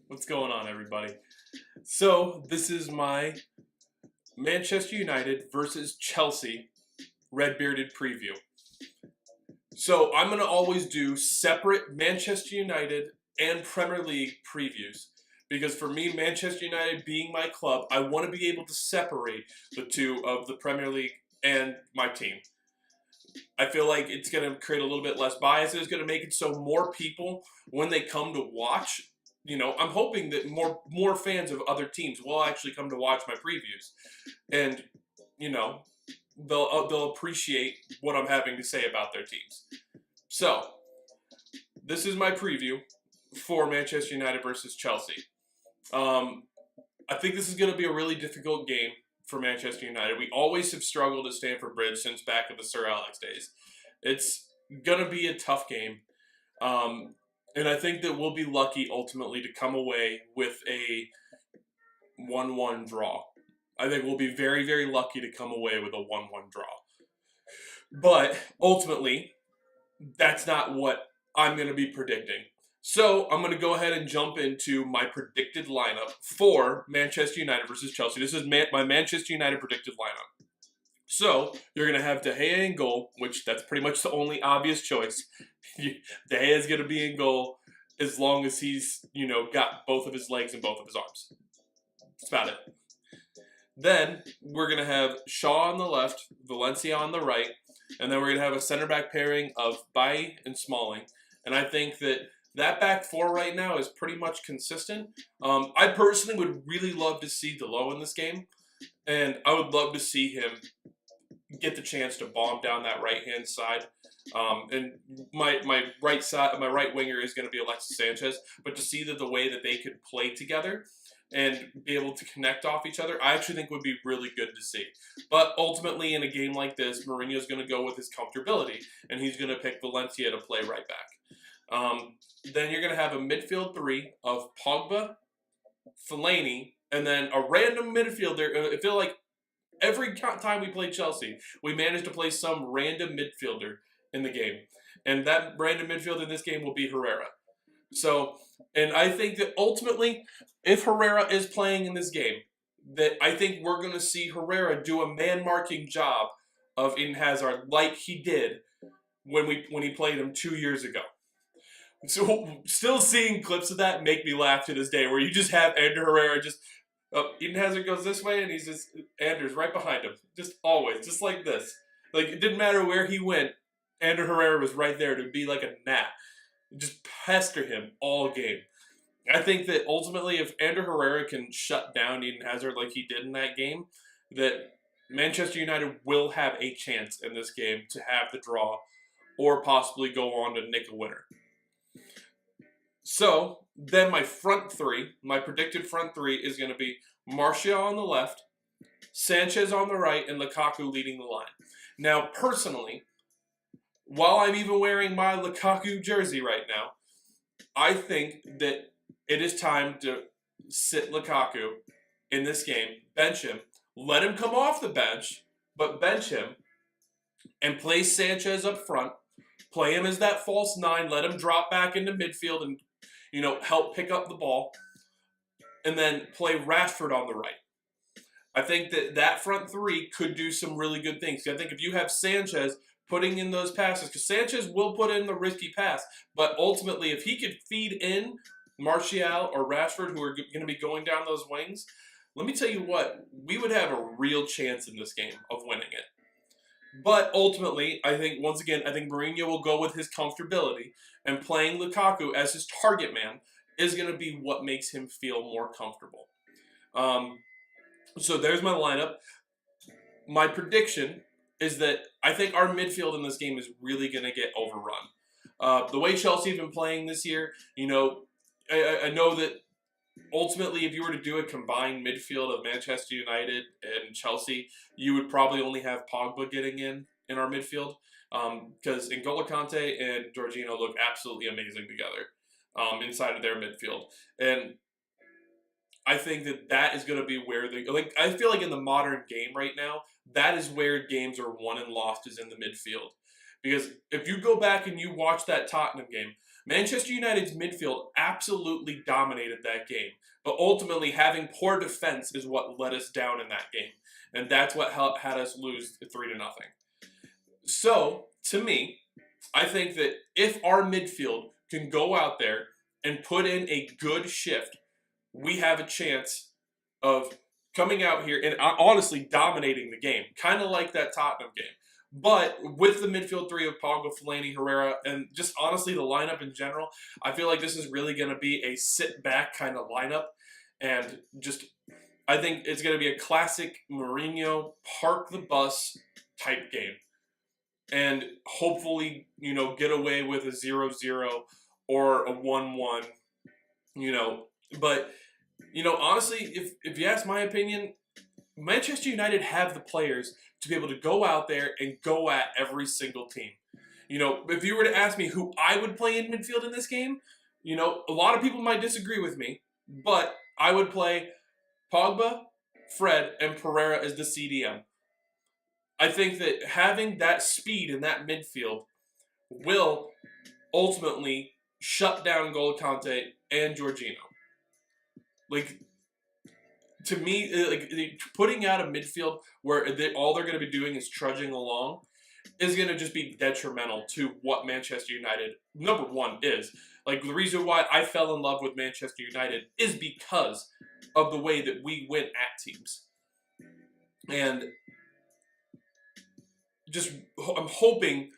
What's going on, everybody? So, this is my Manchester United versus Chelsea Red Bearded preview. So, I'm going to always do separate Manchester United and Premier League previews. Because for me, Manchester United being my club, I want to be able to separate the two of the Premier League and my team. I feel like it's going to create a little bit less bias. It's going to make it so more people, when they come to watch, I'm hoping that more fans of other teams will actually come to watch my previews, and they'll appreciate what I'm having to say about their teams. So this is my preview for Manchester United versus Chelsea. I think this is going to be a really difficult game for Manchester United. We always have struggled at Stamford Bridge since back in the Sir Alex days. It's going to be a tough game. And I think that we'll be lucky ultimately to come away with a 1-1 draw. I think we'll be very, very lucky to come away with a 1-1 draw. But ultimately, that's not what I'm going to be predicting. So I'm going to go ahead and jump into my predicted lineup for Manchester United versus Chelsea. This is my Manchester United predicted lineup. So you're going to have De Gea in goal, which that's pretty much the only obvious choice. De Gea is going to be in goal as long as he's, got both of his legs and both of his arms. That's about it. Then we're going to have Shaw on the left, Valencia on the right, and then we're going to have a center back pairing of Bailly and Smalling. And I think that back four right now is pretty much consistent. I personally would really love to see Delo in this game, and I would love to see him get the chance to bomb down that right-hand side. And my right winger is going to be Alexis Sanchez, but to see the way that they could play together and be able to connect off each other, I actually think would be really good to see. But ultimately, in a game like this, Mourinho's going to go with his comfortability, and he's going to pick Valencia to play right back. Then you're going to have a midfield three of Pogba, Fellaini, and then a random midfielder. I feel like every time we play Chelsea, we manage to play some random midfielder in the game. And that random midfielder in this game will be Herrera. So, and I think that ultimately, if Herrera is playing in this game, that I think we're going to see Herrera do a man-marking job of Eden Hazard like he did when he played him 2 years ago. So, still seeing clips of that make me laugh to this day, where you just have Ander Herrera just, Eden Hazard goes this way, and Ander's right behind him. Just always, just like this. Like, it didn't matter where he went, Ander Herrera was right there to be like a gnat. Just pester him all game. I think that ultimately, if Ander Herrera can shut down Eden Hazard like he did in that game, that Manchester United will have a chance in this game to have the draw or possibly go on to nick a winner. So, then my predicted front three is going to be Martial on the left, Sanchez on the right, and Lukaku leading the line. Now, personally, while I'm even wearing my Lukaku jersey right now, I think that it is time to sit Lukaku in this game, bench him, let him come off the bench, but bench him, and play Sanchez up front, play him as that false nine, let him drop back into midfield and help pick up the ball, and then play Rashford on the right. I think that front three could do some really good things. I think if you have Sanchez putting in those passes, because Sanchez will put in the risky pass, but ultimately if he could feed in Martial or Rashford, who are going to be going down those wings, let me tell you what, we would have a real chance in this game of winning it. But ultimately, I think Mourinho will go with his comfortability, and playing Lukaku as his target man is going to be what makes him feel more comfortable. So there's my lineup. My prediction is that I think our midfield in this game is really going to get overrun. The way Chelsea have been playing this year, I know that ultimately, if you were to do a combined midfield of Manchester United and Chelsea, you would probably only have Pogba getting in our midfield, because N'Golo Kante and Jorginho look absolutely amazing together inside of their midfield. And I think that is going to be where I feel like in the modern game right now, that is where games are won and lost, is in the midfield. Because if you go back and you watch that Tottenham game, Manchester United's midfield absolutely dominated that game, but ultimately having poor defense is what let us down in that game, and that's what had us lose 3-0. So, to me, I think that if our midfield can go out there and put in a good shift, we have a chance of coming out here and honestly dominating the game, kind of like that Tottenham game. But with the midfield three of Pogba, Fellaini, Herrera, and just honestly the lineup in general, I feel like this is really going to be a sit-back kind of lineup. And just, I think it's going to be a classic Mourinho park the bus type game. And hopefully, get away with a 0-0 or a 1-1, But, honestly, if you ask my opinion, Manchester United have the players to be able to go out there and go at every single team. If you were to ask me who I would play in midfield in this game, a lot of people might disagree with me, but I would play Pogba, Fred, and Pereira as the CDM. I think that having that speed in that midfield will ultimately shut down N'Golo Kante and Jorginho. To me, putting out a midfield where all they're going to be doing is trudging along is going to just be detrimental to what Manchester United, number one, is. The reason why I fell in love with Manchester United is because of the way that we win at teams. And I'm hoping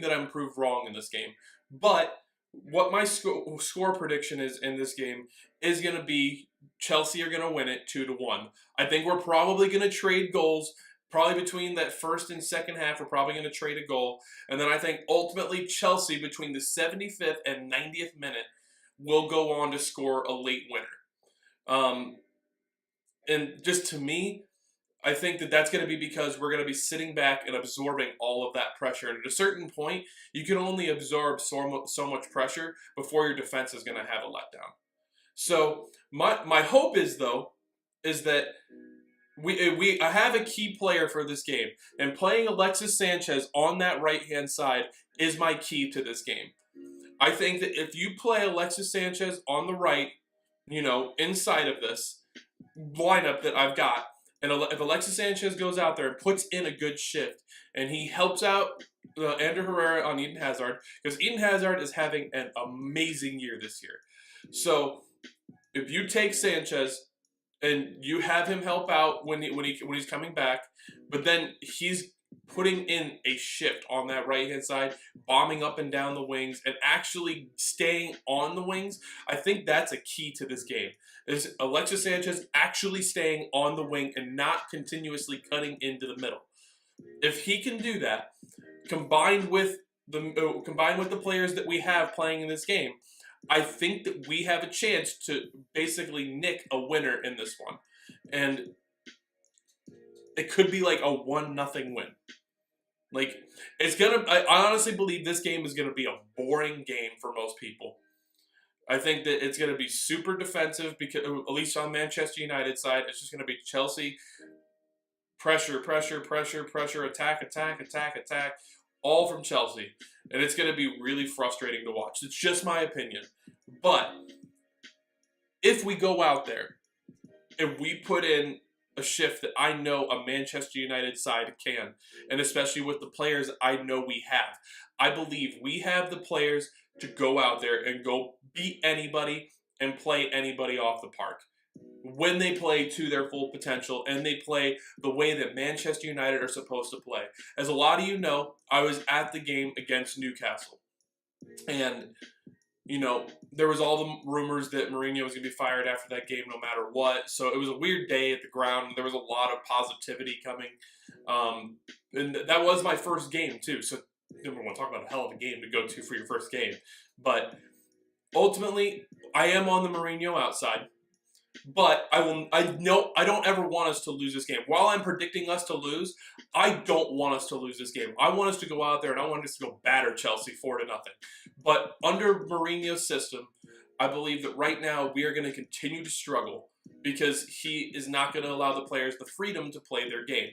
that I'm proved wrong in this game. But what my score prediction is in this game is going to be Chelsea are going to win it 2-1. I think we're probably going to trade goals. Probably between that first and second half, we're probably going to trade a goal. And then I think ultimately Chelsea, between the 75th and 90th minute, will go on to score a late winner. And just to me, I think that that's going to be because we're going to be sitting back and absorbing all of that pressure. And at a certain point, you can only absorb so much pressure before your defense is going to have a letdown. So my hope is that I have a key player for this game, and playing Alexis Sanchez on that right-hand side is my key to this game. I think that if you play Alexis Sanchez on the right, inside of this lineup that I've got, and if Alexis Sanchez goes out there and puts in a good shift, and he helps out Ander Herrera on Eden Hazard, because Eden Hazard is having an amazing year this year. So if you take Sanchez and you have him help out when he's coming back, but then he's putting in a shift on that right-hand side, bombing up and down the wings, and actually staying on the wings, I think that's a key to this game. Is Alexis Sanchez actually staying on the wing and not continuously cutting into the middle. If he can do that, combined with the players that we have playing in this game, I think that we have a chance to basically nick a winner in this one. And it could be like a 1-0 win. I honestly believe this game is going to be a boring game for most people. I think that it's going to be super defensive, because at least on Manchester United side, it's just going to be Chelsea pressure, attack, all from Chelsea. And it's going to be really frustrating to watch. It's just my opinion. But if we go out there and we put in a shift that I know a Manchester United side can, and especially with the players I know we have, I believe we have the players to go out there and go beat anybody and play anybody off the park when they play to their full potential and they play the way that Manchester United are supposed to play. As a lot of you know, I was at the game against Newcastle. And, there was all the rumors that Mourinho was going to be fired after that game no matter what. So it was a weird day at the ground. There was a lot of positivity coming. And that was my first game, too. So I want to talk about a hell of a game to go to for your first game. But ultimately, I am on the Mourinho outside. But I don't ever want us to lose this game. While I'm predicting us to lose, I don't want us to lose this game. I want us to go out there and I want us to go batter Chelsea 4-0. But under Mourinho's system, I believe that right now we are going to continue to struggle because he is not going to allow the players the freedom to play their game.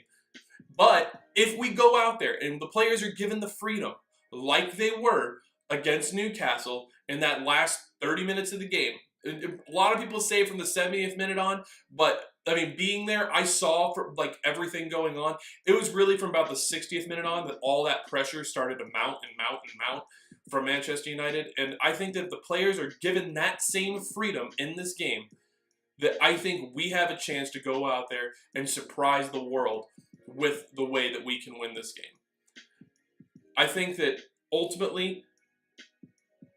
But if we go out there and the players are given the freedom, like they were against Newcastle, in that last 30 minutes of the game. A lot of people say from the 70th minute on, but I mean, being there, I saw like everything going on. It was really from about the 60th minute on that all that pressure started to mount and mount and mount from Manchester United. And I think that if the players are given that same freedom in this game, that I think we have a chance to go out there and surprise the world with the way that we can win this game. I think that ultimately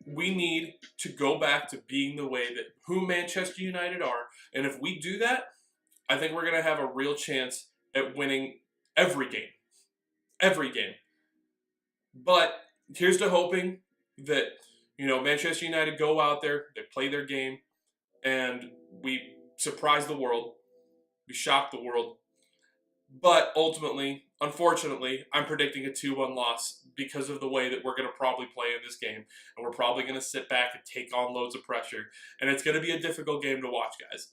we need to go back to being the way that who Manchester United are. And if we do that, I think we're going to have a real chance at winning every game. Every game. But here's to hoping that, Manchester United go out there, they play their game, and we surprise the world. We shock the world. But ultimately, unfortunately, I'm predicting a 2-1 loss because of the way that we're going to probably play in this game. And we're probably going to sit back and take on loads of pressure. And it's going to be a difficult game to watch, guys.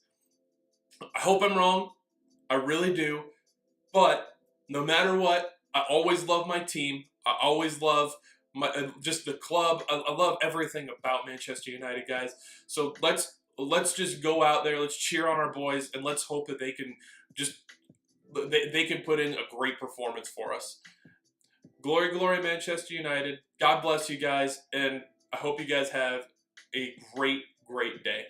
I hope I'm wrong. I really do. But no matter what, I always love my team. I always love just the club. I love everything about Manchester United, guys. So let's just go out there. Let's cheer on our boys. And let's hope that they can they can put in a great performance for us. Glory, glory, Manchester United. God bless you guys, and I hope you guys have a great, great day.